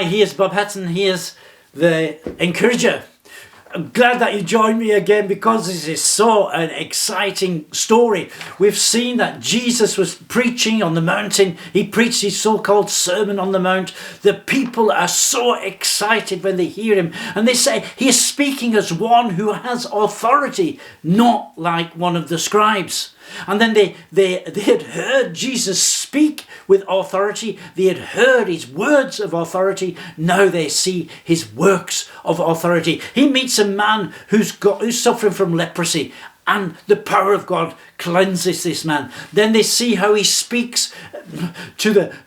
here's Bob Hatton, here's the encourager. I'm glad that you joined me again because this is so an exciting story. We've seen that Jesus was preaching on the mountain. He preached his so-called Sermon on the Mount. The people are so excited when they hear him. And they say he is speaking as one who has authority, not like one of the scribes. And then they had heard Jesus speak with authority. They had heard his words of authority. Now they see his works of authority. He meets a man who's suffering from leprosy, and the power of God cleanses this man. Then they see how he speaks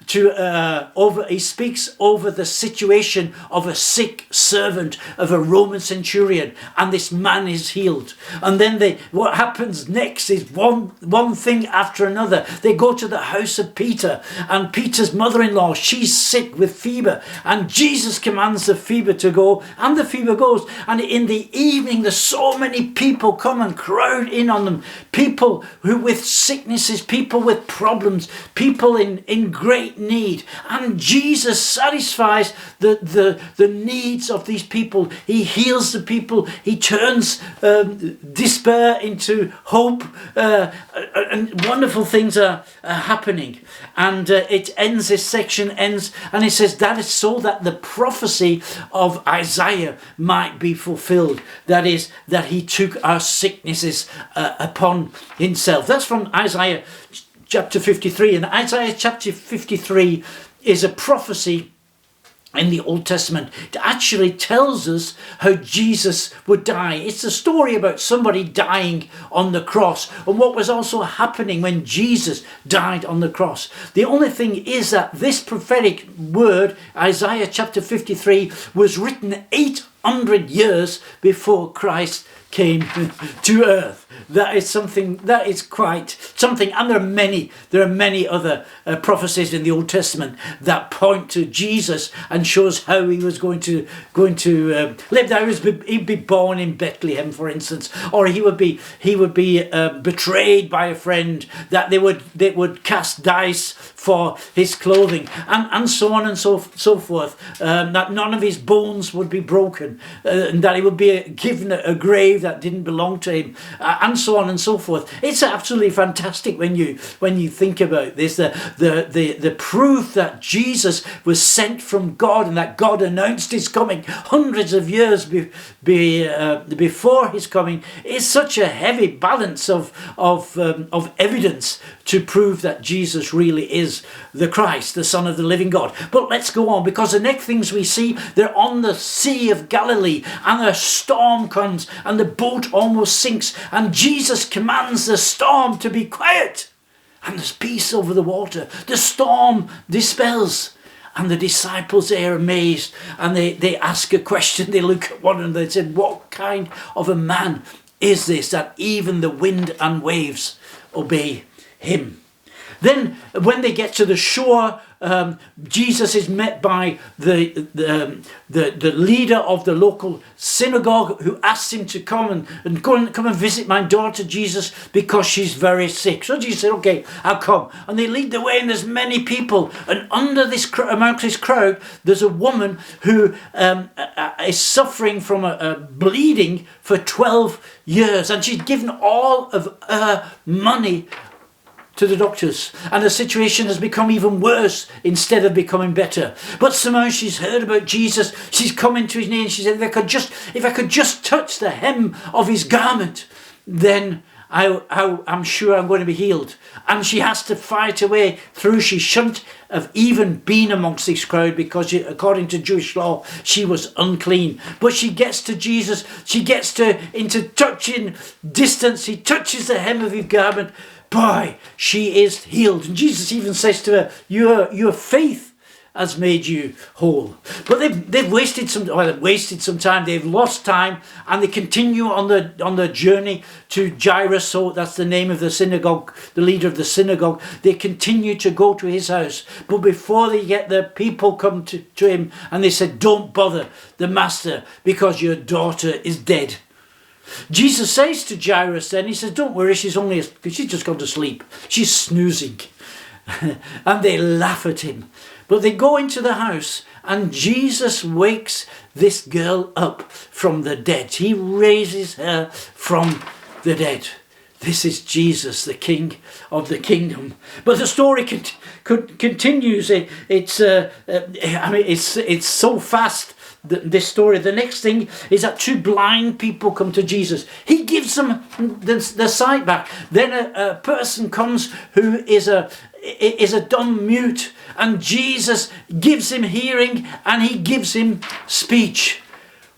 he speaks over the situation of a sick servant of a Roman centurion, and this man is healed. And then what happens next is one thing after another. They go to the house of Peter, and Peter's mother-in-law, she's sick with fever, and Jesus commands the fever to go, and the fever goes. And in the evening, there's so many people come and crowd in on them. People who with sicknesses, people with problems, people in great need. And Jesus satisfies the needs of these people. He heals the people. He turns despair into hope. And wonderful things are happening. And this section ends, and it says, that is so that the prophecy of Isaiah might be fulfilled. That is, that he took our sicknesses upon himself. That's from Isaiah chapter 53. And Isaiah chapter 53 is a prophecy in the Old Testament. It actually tells us how Jesus would die. It's a story about somebody dying on the cross and what was also happening when Jesus died on the cross. The only thing is that this prophetic word, Isaiah chapter 53, was written 800 years before Christ came to earth. That is something, that is quite something. And there are many other prophecies in the Old Testament that point to Jesus and shows how he was going to live. Now he'd be born in Bethlehem, for instance, or he would be betrayed by a friend, that they would cast dice for his clothing, and so on and so forth. That none of his bones would be broken, and that he would be given a grave that didn't belong to him, and so on and so forth. It's absolutely fantastic when you think about this. The proof that Jesus was sent from God and that God announced his coming hundreds of years before his coming is such a heavy balance of evidence to prove that Jesus really is the Christ, the Son of the living God. But let's go on, because the next things we see, they're on the Sea of Galilee, and a storm comes, and the boat almost sinks, and Jesus commands the storm to be quiet, and there's peace over the water. The storm dispels, and the disciples are amazed, and they ask a question. They look at one another and they said, what kind of a man is this, that even the wind and waves obey him? Then when they get to the shore, Jesus is met by the leader of the local synagogue, who asks him to come and visit my daughter, Jesus, because she's very sick. So Jesus said, okay, I'll come. And they lead the way, and there's many people. And amongst this crowd, there's a woman who is suffering from a bleeding for 12 years. And she's given all of her money to the doctors, and the situation has become even worse instead of becoming better. But somehow she's heard about Jesus. She's come into his knee, and she said, if I could just touch the hem of his garment, then I'm sure I'm going to be healed. And she has to fight her way through. She shouldn't have even been amongst this crowd, because according to Jewish law, she was unclean. But she gets to Jesus. She gets into touching distance. He touches the hem of his garment. Boy, she is healed. And Jesus even says to her, your faith has made you whole. But they've wasted some time. They've lost time, and they continue on the journey to Jairus. So that's the name of the synagogue, the leader of the synagogue. They continue to go to his house. But before they get there, people come to him, and they said, don't bother the master, because your daughter is dead. Jesus says to Jairus then, he says, don't worry, she's just gone to sleep. She's snoozing. and they laugh at him. But they go into the house and Jesus wakes this girl up from the dead. He raises her from the dead. This is Jesus, the King of the kingdom. But the story continues. It's so fast, this story. The next thing is that two blind people come to Jesus. He gives them the sight back. Then a person comes who is a dumb mute, and Jesus gives him hearing and he gives him speech.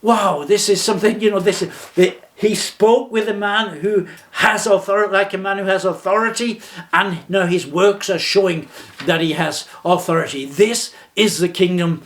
Wow, this is something, he spoke with a man who has authority, like a man who has authority, and now his works are showing that he has authority. This is the kingdom.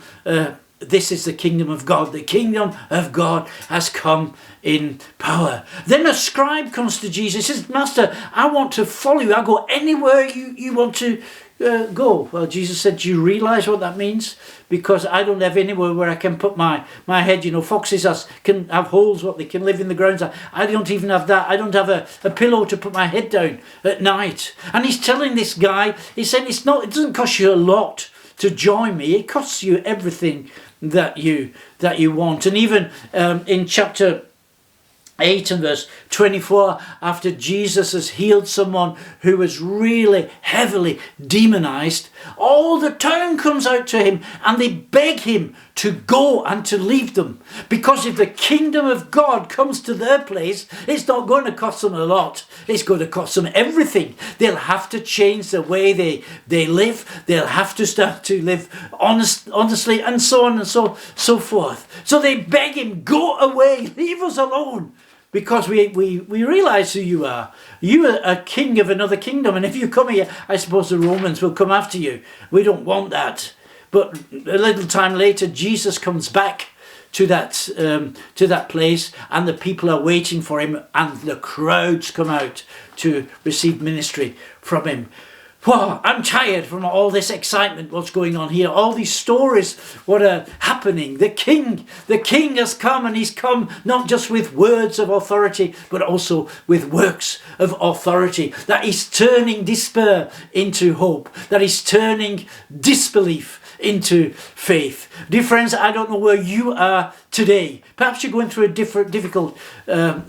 This is the kingdom of God. The kingdom of God has come in power. Then a scribe comes to Jesus. He says, Master, I want to follow you. I'll go anywhere you want to go. Well, Jesus said, do you realize what that means? Because I don't have anywhere where I can put my head. Foxes can have holes, they can live in the grounds. I don't even have that. I don't have a pillow to put my head down at night. And he's telling this guy, he's saying it doesn't cost you a lot to join me. It costs you everything that you want. And even in chapter 8 and verse 24, after Jesus has healed someone who was really heavily demonized, all the town comes out to him and they beg him to go and to leave them. Because if the kingdom of God comes to their place, it's not going to cost them a lot. It's going to cost them everything. They'll have to change the way they live. They'll have to start to live honestly, and so on and so forth. So they beg him, go away, leave us alone. Because we realize who you are. You are a king of another kingdom. And if you come here, I suppose the Romans will come after you. We don't want that. But a little time later, Jesus comes back to that place, and the people are waiting for him, and the crowds come out to receive ministry from him. Whoa, I'm tired from all this excitement, what's going on here. All these stories, what are happening. The king has come, and he's come not just with words of authority, but also with works of authority. That he's turning despair into hope. That he's turning disbelief into faith. Dear friends, I don't know where you are today. Perhaps you're going through a difficult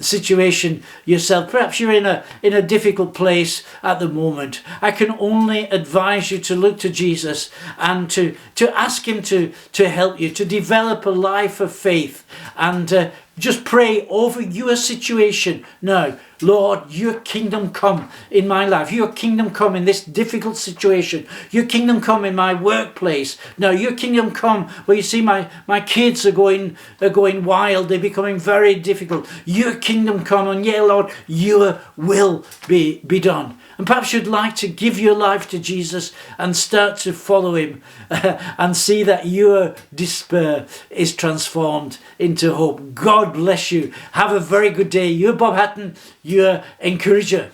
situation yourself. Perhaps you're in a difficult place at the moment. I can only advise you to look to Jesus and to ask him to help you to develop a life of faith, and just pray over your situation now. Lord, your kingdom come in my life. Your kingdom come in this difficult situation. Your kingdom come in my workplace. Now, your kingdom come where you see my kids are going wild. They're becoming very difficult. Your kingdom come, and yeah, Lord, your will be done. And perhaps you'd like to give your life to Jesus and start to follow him and see that your despair is transformed into hope. God bless you. Have a very good day. You're Bob Hatton, your encourager.